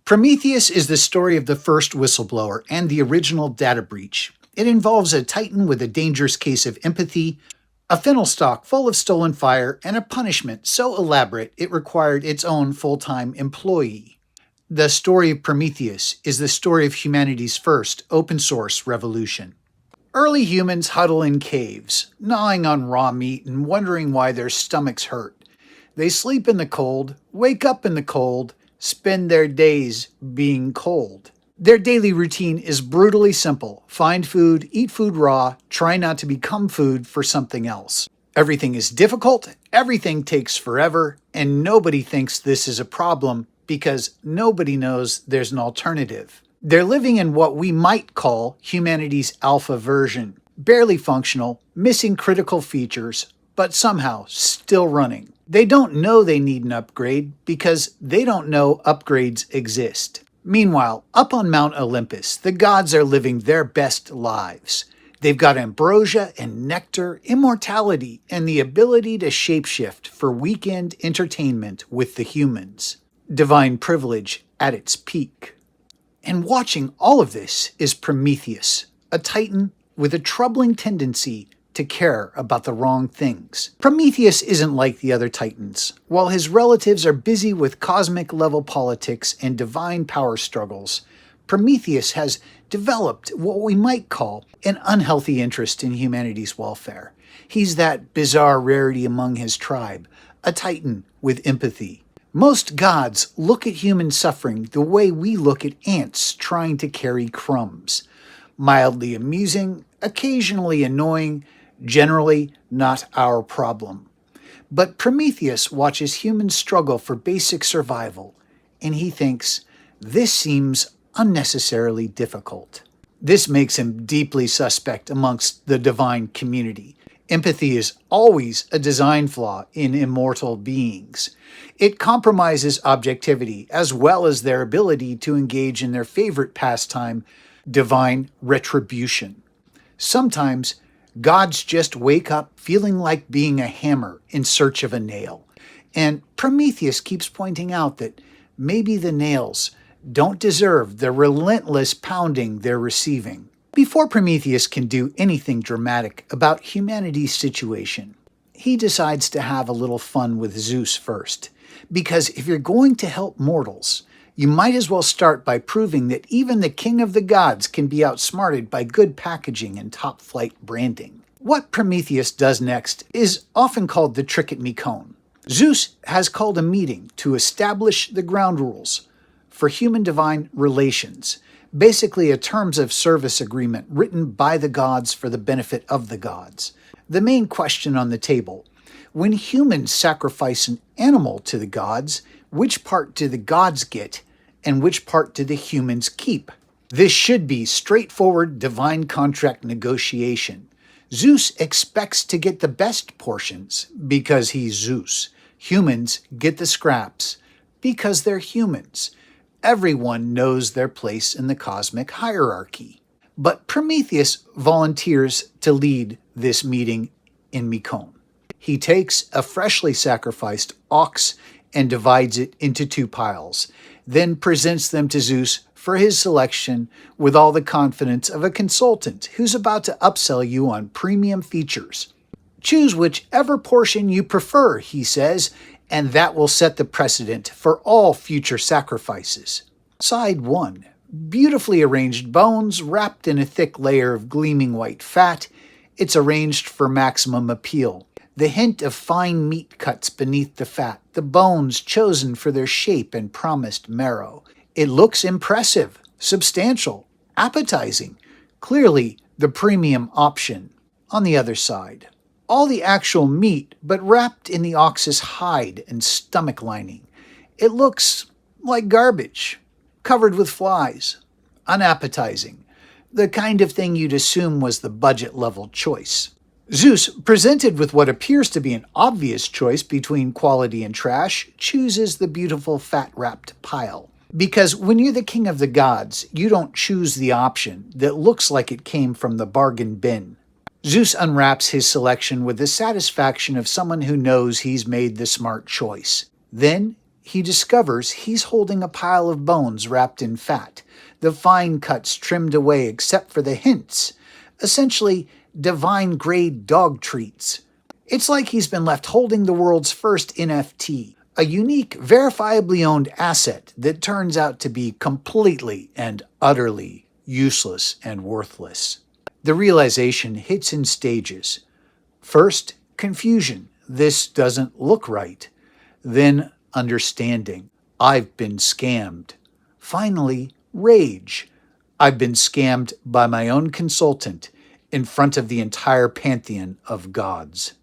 Prometheus is the story of the first whistleblower and the original data breach. It involves a titan with a dangerous case of empathy, a fennel stalk full of stolen fire, and a punishment so elaborate it required its own full-time employee. The story of Prometheus is the story of humanity's first open-source revolution. Early humans huddle in caves, gnawing on raw meat and wondering why their stomachs hurt. They sleep in the cold, wake up in the cold, spend their days being cold. Their daily routine is brutally simple. Find food, eat food raw, try not to become food for something else. Everything is difficult, everything takes forever, and nobody thinks this is a problem because nobody knows there's an alternative. They're living in what we might call humanity's alpha version. Barely functional, missing critical features, but somehow still running. They don't know they need an upgrade because they don't know upgrades exist. Meanwhile, up on Mount Olympus, the gods are living their best lives. They've got ambrosia and nectar, immortality, and the ability to shapeshift for weekend entertainment with the humans. Divine privilege at its peak. And watching all of this is Prometheus, a titan with a troubling tendency to care about the wrong things. Prometheus isn't like the other titans. While his relatives are busy with cosmic-level politics and divine power struggles, Prometheus has developed what we might call an unhealthy interest in humanity's welfare. He's that bizarre rarity among his tribe, a titan with empathy. Most gods look at human suffering the way we look at ants trying to carry crumbs. Mildly amusing, occasionally annoying, generally not our problem. But Prometheus watches humans struggle for basic survival, and he thinks, this seems unnecessarily difficult. This makes him deeply suspect amongst the divine community. Empathy is always a design flaw in immortal beings. It compromises objectivity as well as their ability to engage in their favorite pastime, divine retribution. Sometimes, gods just wake up feeling like being a hammer in search of a nail. And Prometheus keeps pointing out that maybe the nails don't deserve the relentless pounding they're receiving. Before Prometheus can do anything dramatic about humanity's situation, he decides to have a little fun with Zeus first. Because if you're going to help mortals, you might as well start by proving that even the king of the gods can be outsmarted by good packaging and top-flight branding. What Prometheus does next is often called the trick at me cone. Zeus has called a meeting to establish the ground rules for human-divine relations, basically a terms of service agreement written by the gods for the benefit of the gods. The main question on the table: when humans sacrifice an animal to the gods, which part do the gods get and which part do the humans keep? This should be straightforward divine contract negotiation. Zeus expects to get the best portions because he's Zeus. Humans get the scraps because they're humans. Everyone knows their place in the cosmic hierarchy. But Prometheus volunteers to lead this meeting in Mycone. He takes a freshly sacrificed ox and divides it into two piles, then presents them to Zeus for his selection with all the confidence of a consultant who's about to upsell you on premium features. Choose whichever portion you prefer, he says, and that will set the precedent for all future sacrifices. Side 1. Beautifully arranged bones wrapped in a thick layer of gleaming white fat. It's arranged for maximum appeal. The hint of fine meat cuts beneath the fat, the bones chosen for their shape and promised marrow. It looks impressive, substantial, appetizing, clearly the premium option. On the other side, all the actual meat, but wrapped in the ox's hide and stomach lining. It looks like garbage, covered with flies, unappetizing, the kind of thing you'd assume was the budget-level choice. Zeus, presented with what appears to be an obvious choice between quality and trash, chooses the beautiful fat-wrapped pile. Because when you're the king of the gods, you don't choose the option that looks like it came from the bargain bin. Zeus unwraps his selection with the satisfaction of someone who knows he's made the smart choice. Then he discovers he's holding a pile of bones wrapped in fat, the fine cuts trimmed away except for the hints. Essentially, divine-grade dog treats. It's like he's been left holding the world's first NFT, a unique, verifiably owned asset that turns out to be completely and utterly useless and worthless. The realization hits in stages. First, confusion. This doesn't look right. Then, understanding. I've been scammed. Finally, rage. I've been scammed by my own consultant in front of the entire pantheon of gods.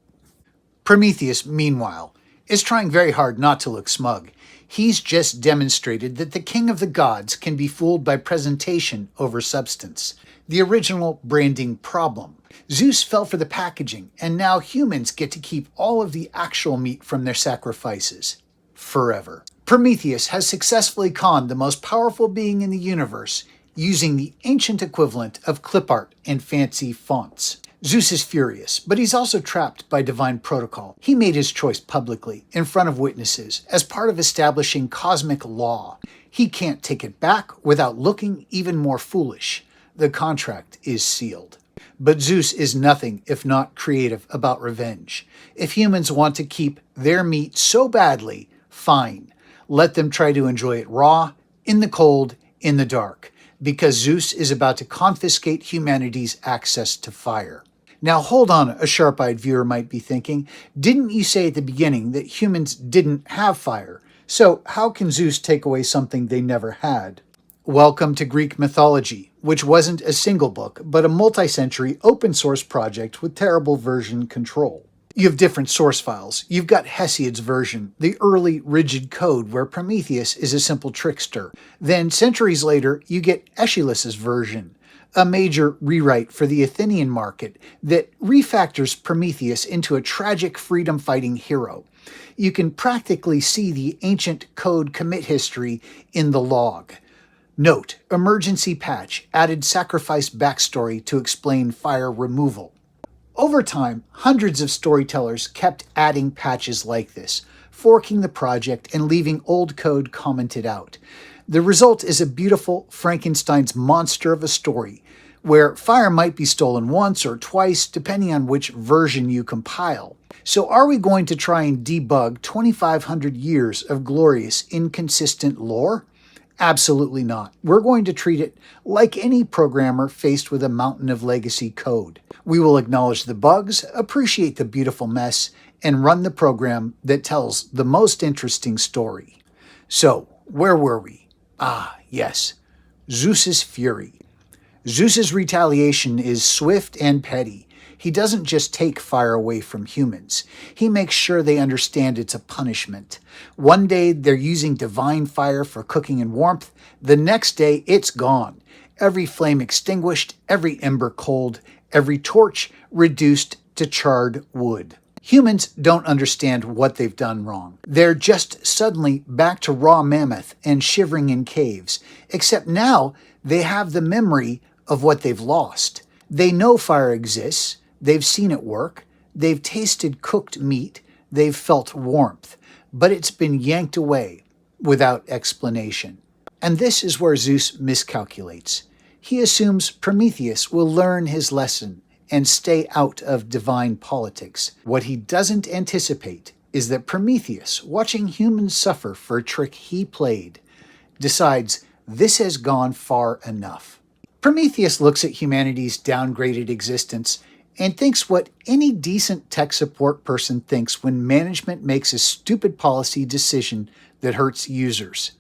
Prometheus, meanwhile, is trying very hard not to look smug. He's just demonstrated that the king of the gods can be fooled by presentation over substance. The original branding problem. Zeus fell for the packaging, and now humans get to keep all of the actual meat from their sacrifices. Forever. Prometheus has successfully conned the most powerful being in the universe using the ancient equivalent of clip art and fancy fonts. Zeus is furious, but he's also trapped by divine protocol. He made his choice publicly, in front of witnesses, as part of establishing cosmic law. He can't take it back without looking even more foolish. The contract is sealed. But Zeus is nothing if not creative about revenge. If humans want to keep their meat so badly, fine. Let them try to enjoy it raw, in the cold, in the dark, because Zeus is about to confiscate humanity's access to fire. Now hold on, a sharp-eyed viewer might be thinking, didn't you say at the beginning that humans didn't have fire? So how can Zeus take away something they never had? Welcome to Greek mythology, which wasn't a single book, but a multi-century open-source project with terrible version control. You have different source files. You've got Hesiod's version, the early rigid code where Prometheus is a simple trickster. Then, centuries later, you get Aeschylus's version, a major rewrite for the Athenian market that refactors Prometheus into a tragic freedom-fighting hero. You can practically see the ancient code commit history in the log. Note, emergency patch, added sacrifice backstory to explain fire removal. Over time, hundreds of storytellers kept adding patches like this, forking the project and leaving old code commented out. The result is a beautiful Frankenstein's monster of a story, where fire might be stolen once or twice, depending on which version you compile. So are we going to try and debug 2,500 years of glorious, inconsistent lore? Absolutely not. We're going to treat it like any programmer faced with a mountain of legacy code. We will acknowledge the bugs, appreciate the beautiful mess, and run the program that tells the most interesting story. So, where were we? Ah, yes, Zeus's fury. Zeus's retaliation is swift and petty. He doesn't just take fire away from humans. He makes sure they understand it's a punishment. One day they're using divine fire for cooking and warmth. The next day it's gone. Every flame extinguished, every ember cold, every torch reduced to charred wood. Humans don't understand what they've done wrong. They're just suddenly back to raw mammoth and shivering in caves. Except now they have the memory of what they've lost. They know fire exists. They've seen it work, they've tasted cooked meat, they've felt warmth, but it's been yanked away without explanation. And this is where Zeus miscalculates. He assumes Prometheus will learn his lesson and stay out of divine politics. What he doesn't anticipate is that Prometheus, watching humans suffer for a trick he played, decides this has gone far enough. Prometheus looks at humanity's downgraded existence and thinks what any decent tech support person thinks when management makes a stupid policy decision that hurts users.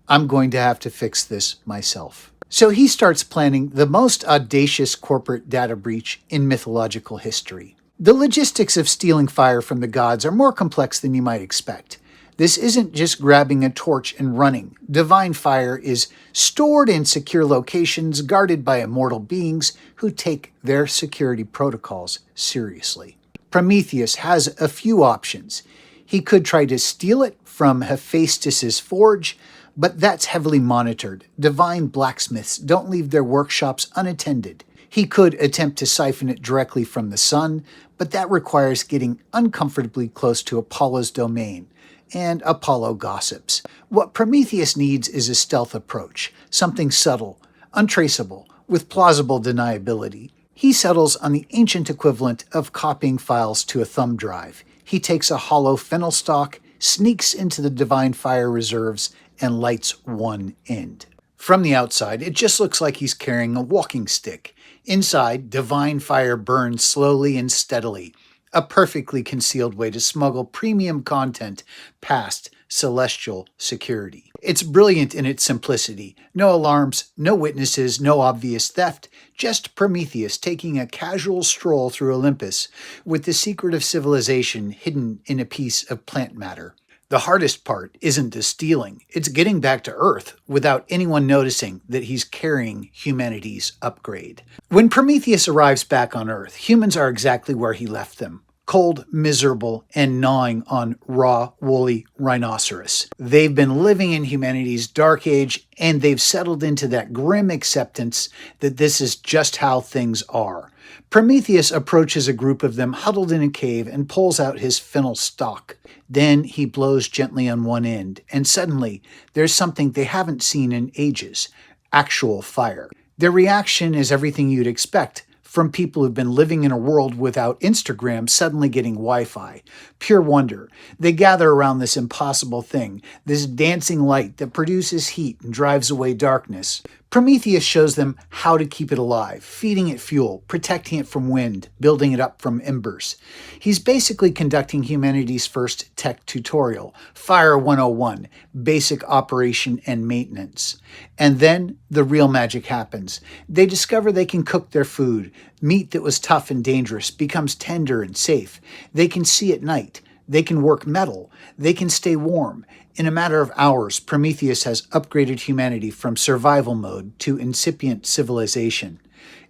I'm going to have to fix this myself. So he starts planning the most audacious corporate data breach in mythological history. The logistics of stealing fire from the gods are more complex than you might expect. This isn't just grabbing a torch and running. Divine fire is stored in secure locations guarded by immortal beings who take their security protocols seriously. Prometheus has a few options. He could try to steal it from Hephaestus's forge, but that's heavily monitored. Divine blacksmiths don't leave their workshops unattended. He could attempt to siphon it directly from the sun, but that requires getting uncomfortably close to Apollo's domain. and Apollo gossips. What Prometheus needs is a stealth approach, something subtle, untraceable, with plausible deniability. He settles on the ancient equivalent of copying files to a thumb drive. He takes a hollow fennel stalk, sneaks into the divine fire reserves, and lights one end. From the outside, it just looks like he's carrying a walking stick. Inside, divine fire burns slowly and steadily, a perfectly concealed way to smuggle premium content past celestial security. It's brilliant in its simplicity. No alarms, no witnesses, no obvious theft, just Prometheus taking a casual stroll through Olympus with the secret of civilization hidden in a piece of plant matter. The hardest part isn't the stealing, it's getting back to Earth without anyone noticing that he's carrying humanity's upgrade. When Prometheus arrives back on Earth, humans are exactly where he left them. Cold, miserable, and gnawing on raw, woolly rhinoceros. They've been living in humanity's dark age, and they've settled into that grim acceptance that this is just how things are. Prometheus approaches a group of them huddled in a cave and pulls out his fennel stalk. Then he blows gently on one end, and suddenly there's something they haven't seen in ages: actual fire. Their reaction is everything you'd expect from people who've been living in a world without Instagram suddenly getting Wi-Fi. Pure wonder. They gather around this impossible thing, this dancing light that produces heat and drives away darkness. Prometheus shows them how to keep it alive, feeding it fuel, protecting it from wind, building it up from embers. He's basically conducting humanity's first tech tutorial, Fire 101, basic operation and maintenance. And then the real magic happens. They discover they can cook their food. Meat that was tough and dangerous becomes tender and safe. They can see at night. They can work metal. They can stay warm. In a matter of hours, Prometheus has upgraded humanity from survival mode to incipient civilization.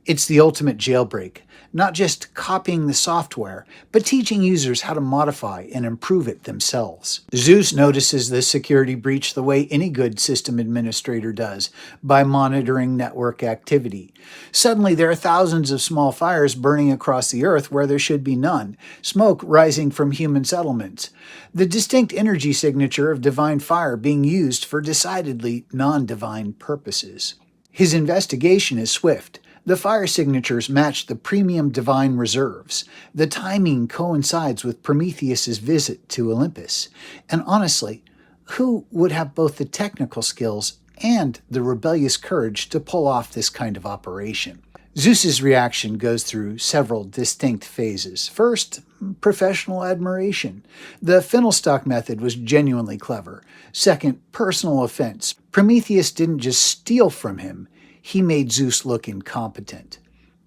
It's the ultimate jailbreak, not just copying the software, but teaching users how to modify and improve it themselves. Zeus notices the security breach the way any good system administrator does, by monitoring network activity. Suddenly, there are thousands of small fires burning across the earth where there should be none, smoke rising from human settlements. The distinct energy signature of divine fire being used for decidedly non-divine purposes. His investigation is swift. The fire signatures match the premium divine reserves. The timing coincides with Prometheus's visit to Olympus. And honestly, who would have both the technical skills and the rebellious courage to pull off this kind of operation? Zeus's reaction goes through several distinct phases. First, professional admiration. The fennel stalk method was genuinely clever. Second, personal offense. Prometheus didn't just steal from him, he made Zeus look incompetent.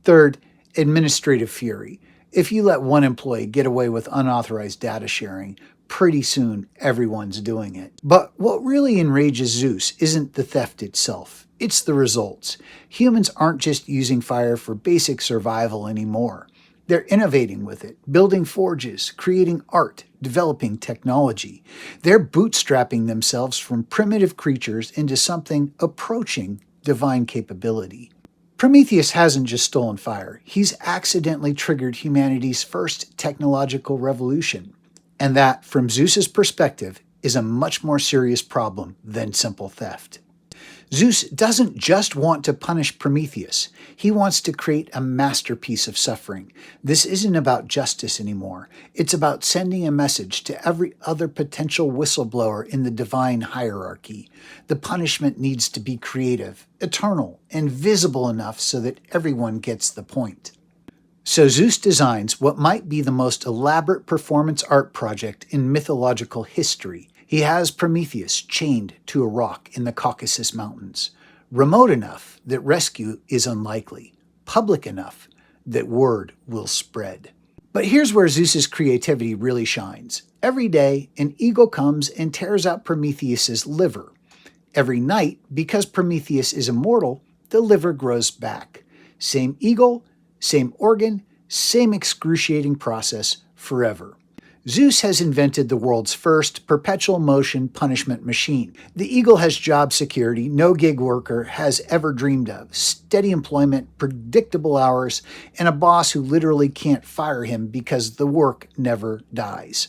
Third, administrative fury. If you let one employee get away with unauthorized data sharing, pretty soon everyone's doing it. But what really enrages Zeus isn't the theft itself, it's the results. Humans aren't just using fire for basic survival anymore. They're innovating with it, building forges, creating art, developing technology. They're bootstrapping themselves from primitive creatures into something approaching divine capability. Prometheus hasn't just stolen fire, he's accidentally triggered humanity's first technological revolution. And that, from Zeus's perspective, is a much more serious problem than simple theft. Zeus doesn't just want to punish Prometheus, he wants to create a masterpiece of suffering. This isn't about justice anymore, it's about sending a message to every other potential whistleblower in the divine hierarchy. The punishment needs to be creative, eternal, and visible enough so that everyone gets the point. So Zeus designs what might be the most elaborate performance art project in mythological history. He has Prometheus chained to a rock in the Caucasus Mountains, remote enough that rescue is unlikely, public enough that word will spread. But here's where Zeus's creativity really shines. Every day, an eagle comes and tears out Prometheus's liver. Every night, because Prometheus is immortal, the liver grows back. Same eagle, same organ, same excruciating process forever. Zeus has invented the world's first perpetual motion punishment machine. The eagle has job security no gig worker has ever dreamed of, steady employment, predictable hours, and a boss who literally can't fire him because the work never dies.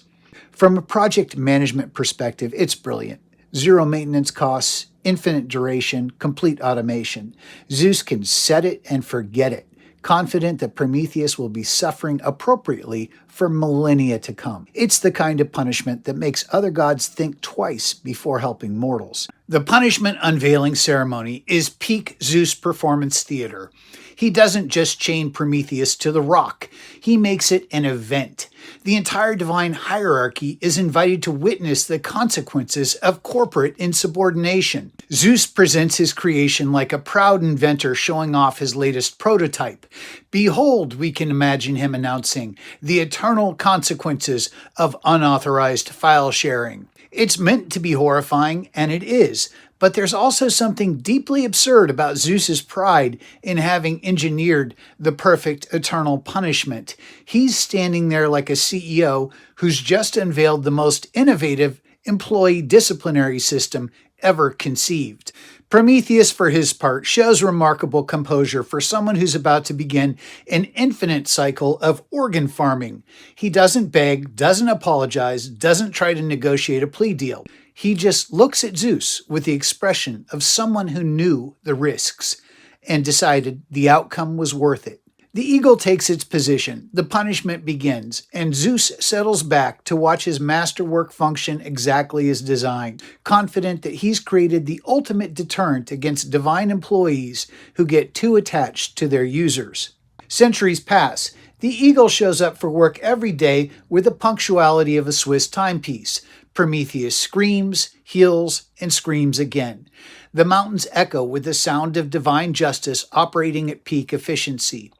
From a project management perspective, it's brilliant. Zero maintenance costs, infinite duration, complete automation. Zeus can set it and forget it, confident that Prometheus will be suffering appropriately for millennia to come. It's the kind of punishment that makes other gods think twice before helping mortals. The punishment unveiling ceremony is peak Zeus performance theater. He doesn't just chain Prometheus to the rock, he makes it an event. The entire divine hierarchy is invited to witness the consequences of corporate insubordination. Zeus presents his creation like a proud inventor showing off his latest prototype. Behold, we can imagine him announcing, the eternal consequences of unauthorized file sharing. It's meant to be horrifying, and it is, but there's also something deeply absurd about Zeus's pride in having engineered the perfect eternal punishment. He's standing there like a CEO who's just unveiled the most innovative employee disciplinary system ever conceived. Prometheus, for his part, shows remarkable composure for someone who's about to begin an infinite cycle of organ farming. He doesn't beg, doesn't apologize, doesn't try to negotiate a plea deal. He just looks at Zeus with the expression of someone who knew the risks and decided the outcome was worth it. The eagle takes its position, the punishment begins, and Zeus settles back to watch his masterwork function exactly as designed, confident that he's created the ultimate deterrent against divine employees who get too attached to their users. Centuries pass. The eagle shows up for work every day with the punctuality of a Swiss timepiece. Prometheus screams, heals, and screams again. The mountains echo with the sound of divine justice operating at peak efficiency.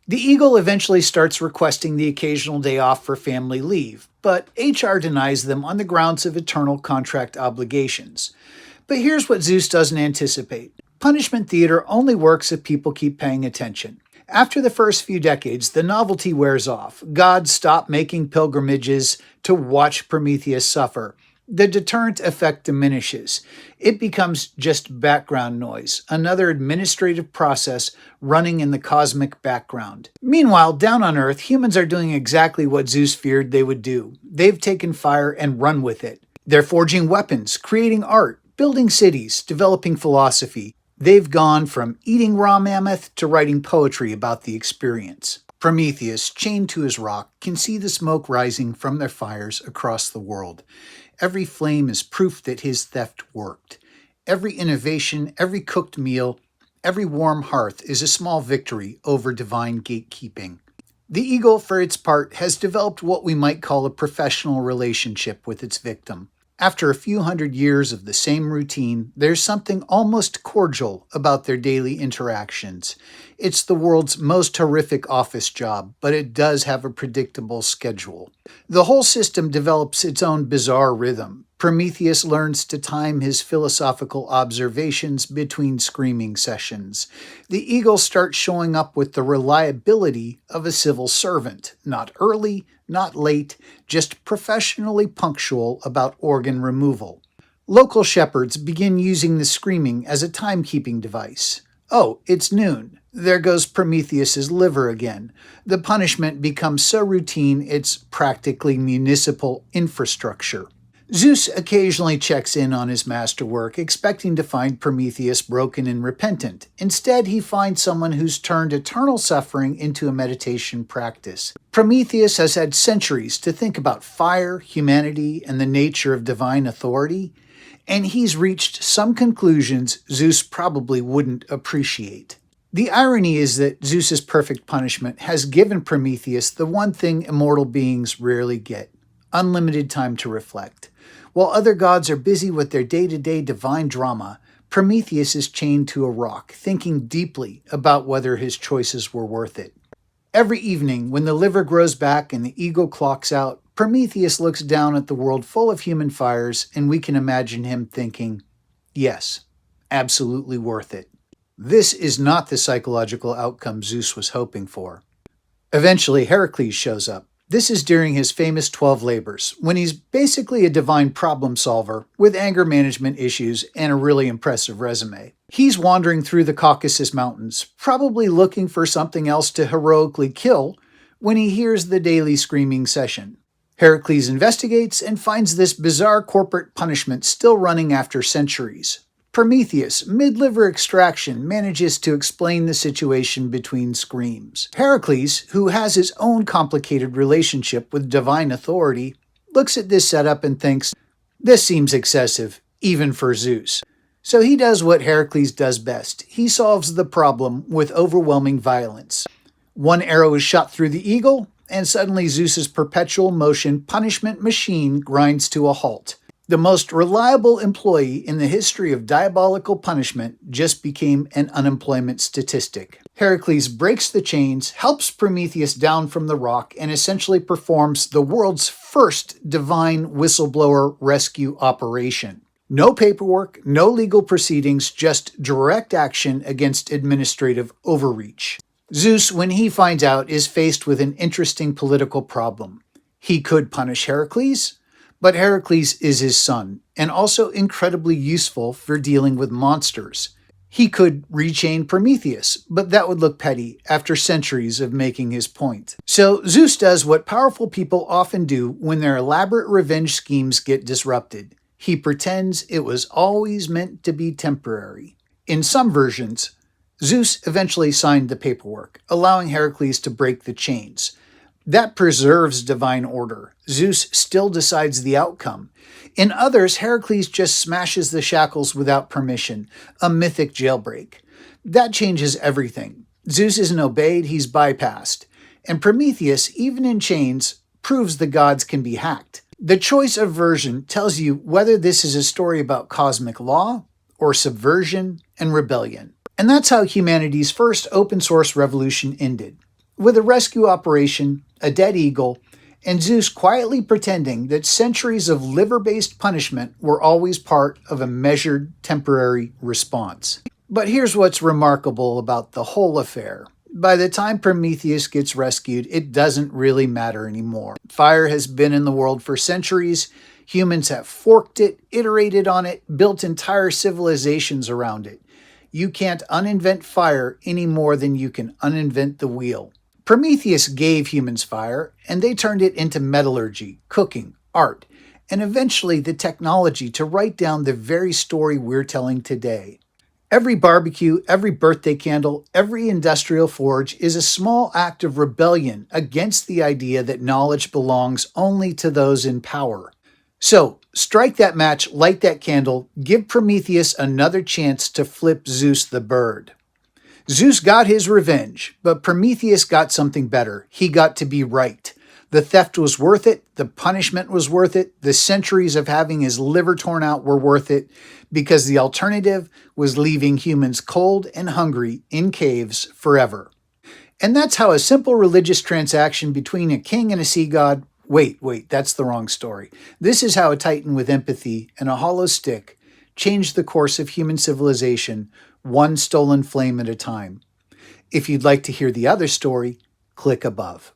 The eagle eventually starts requesting the occasional day off for family leave, but HR denies them on the grounds of eternal contract obligations. But here's what Zeus doesn't anticipate. Punishment theater only works if people keep paying attention. After the first few decades, the novelty wears off. Gods stop making pilgrimages to watch Prometheus suffer. The deterrent effect diminishes. It becomes just background noise, another administrative process running in the cosmic background. Meanwhile, down on Earth, humans are doing exactly what Zeus feared they would do. They've taken fire and run with it. They're forging weapons, creating art, building cities, developing philosophy. They've gone from eating raw mammoth to writing poetry about the experience. Prometheus, chained to his rock, can see the smoke rising from their fires across the world. Every flame is proof that his theft worked. Every innovation, every cooked meal, every warm hearth is a small victory over divine gatekeeping. The eagle, for its part, has developed what we might call a professional relationship with its victim. After a few hundred years of the same routine, there's something almost cordial about their daily interactions. It's the world's most horrific office job, but it does have a predictable schedule. The whole system develops its own bizarre rhythm. Prometheus learns to time his philosophical observations between screaming sessions. The eagle starts showing up with the reliability of a civil servant, not early, not late, just professionally punctual about organ removal. Local shepherds begin using the screaming as a timekeeping device. Oh, it's noon. There goes Prometheus's liver again. The punishment becomes so routine it's practically municipal infrastructure. Zeus occasionally checks in on his masterwork, expecting to find Prometheus broken and repentant. Instead, he finds someone who's turned eternal suffering into a meditation practice. Prometheus has had centuries to think about fire, humanity, and the nature of divine authority, and he's reached some conclusions Zeus probably wouldn't appreciate. The irony is that Zeus's perfect punishment has given Prometheus the one thing immortal beings rarely get: unlimited time to reflect. While other gods are busy with their day-to-day divine drama, Prometheus is chained to a rock, thinking deeply about whether his choices were worth it. Every evening, when the liver grows back and the eagle clocks out, Prometheus looks down at the world full of human fires, and we can imagine him thinking, yes, absolutely worth it. This is not the psychological outcome Zeus was hoping for. Eventually, Heracles shows up. This is during his famous 12 labors, when he's basically a divine problem solver with anger management issues and a really impressive resume. He's wandering through the Caucasus Mountains, probably looking for something else to heroically kill, when he hears the daily screaming session. Heracles investigates and finds this bizarre corporate punishment still running after centuries. Prometheus, mid-liver extraction, manages to explain the situation between screams. Heracles, who has his own complicated relationship with divine authority, looks at this setup and thinks, this seems excessive, even for Zeus. So he does what Heracles does best. He solves the problem with overwhelming violence. One arrow is shot through the eagle, and suddenly Zeus's perpetual motion punishment machine grinds to a halt. The most reliable employee in the history of diabolical punishment just became an unemployment statistic. Heracles breaks the chains, helps Prometheus down from the rock, and essentially performs the world's first divine whistleblower rescue operation. No paperwork, no legal proceedings, just direct action against administrative overreach. Zeus, when he finds out, is faced with an interesting political problem. He could punish Heracles, but Heracles is his son, and also incredibly useful for dealing with monsters. He could rechain Prometheus, but that would look petty after centuries of making his point. So Zeus does what powerful people often do when their elaborate revenge schemes get disrupted. He pretends it was always meant to be temporary. In some versions, Zeus eventually signed the paperwork, allowing Heracles to break the chains. That preserves divine order. Zeus still decides the outcome. In others, Heracles just smashes the shackles without permission, a mythic jailbreak. That changes everything. Zeus isn't obeyed, he's bypassed. And Prometheus, even in chains, proves the gods can be hacked. The choice of version tells you whether this is a story about cosmic law or subversion and rebellion. And that's how humanity's first open-source revolution ended, with a rescue operation, a dead eagle, and Zeus quietly pretending that centuries of liver-based punishment were always part of a measured, temporary response. But here's what's remarkable about the whole affair. By the time Prometheus gets rescued, it doesn't really matter anymore. Fire has been in the world for centuries. Humans have forked it, iterated on it, built entire civilizations around it. You can't uninvent fire any more than you can uninvent the wheel. Prometheus gave humans fire, and they turned it into metallurgy, cooking, art, and eventually the technology to write down the very story we're telling today. Every barbecue, every birthday candle, every industrial forge is a small act of rebellion against the idea that knowledge belongs only to those in power. So, strike that match, light that candle, give Prometheus another chance to flip Zeus the bird. Zeus got his revenge, but Prometheus got something better. He got to be right. The theft was worth it, the punishment was worth it, the centuries of having his liver torn out were worth it, because the alternative was leaving humans cold and hungry in caves forever. And that's how a simple religious transaction between a king and a sea god— Wait, that's the wrong story. This is how a titan with empathy and a hollow stick changed the course of human civilization, one stolen flame at a time. If you'd like to hear the other story, click above.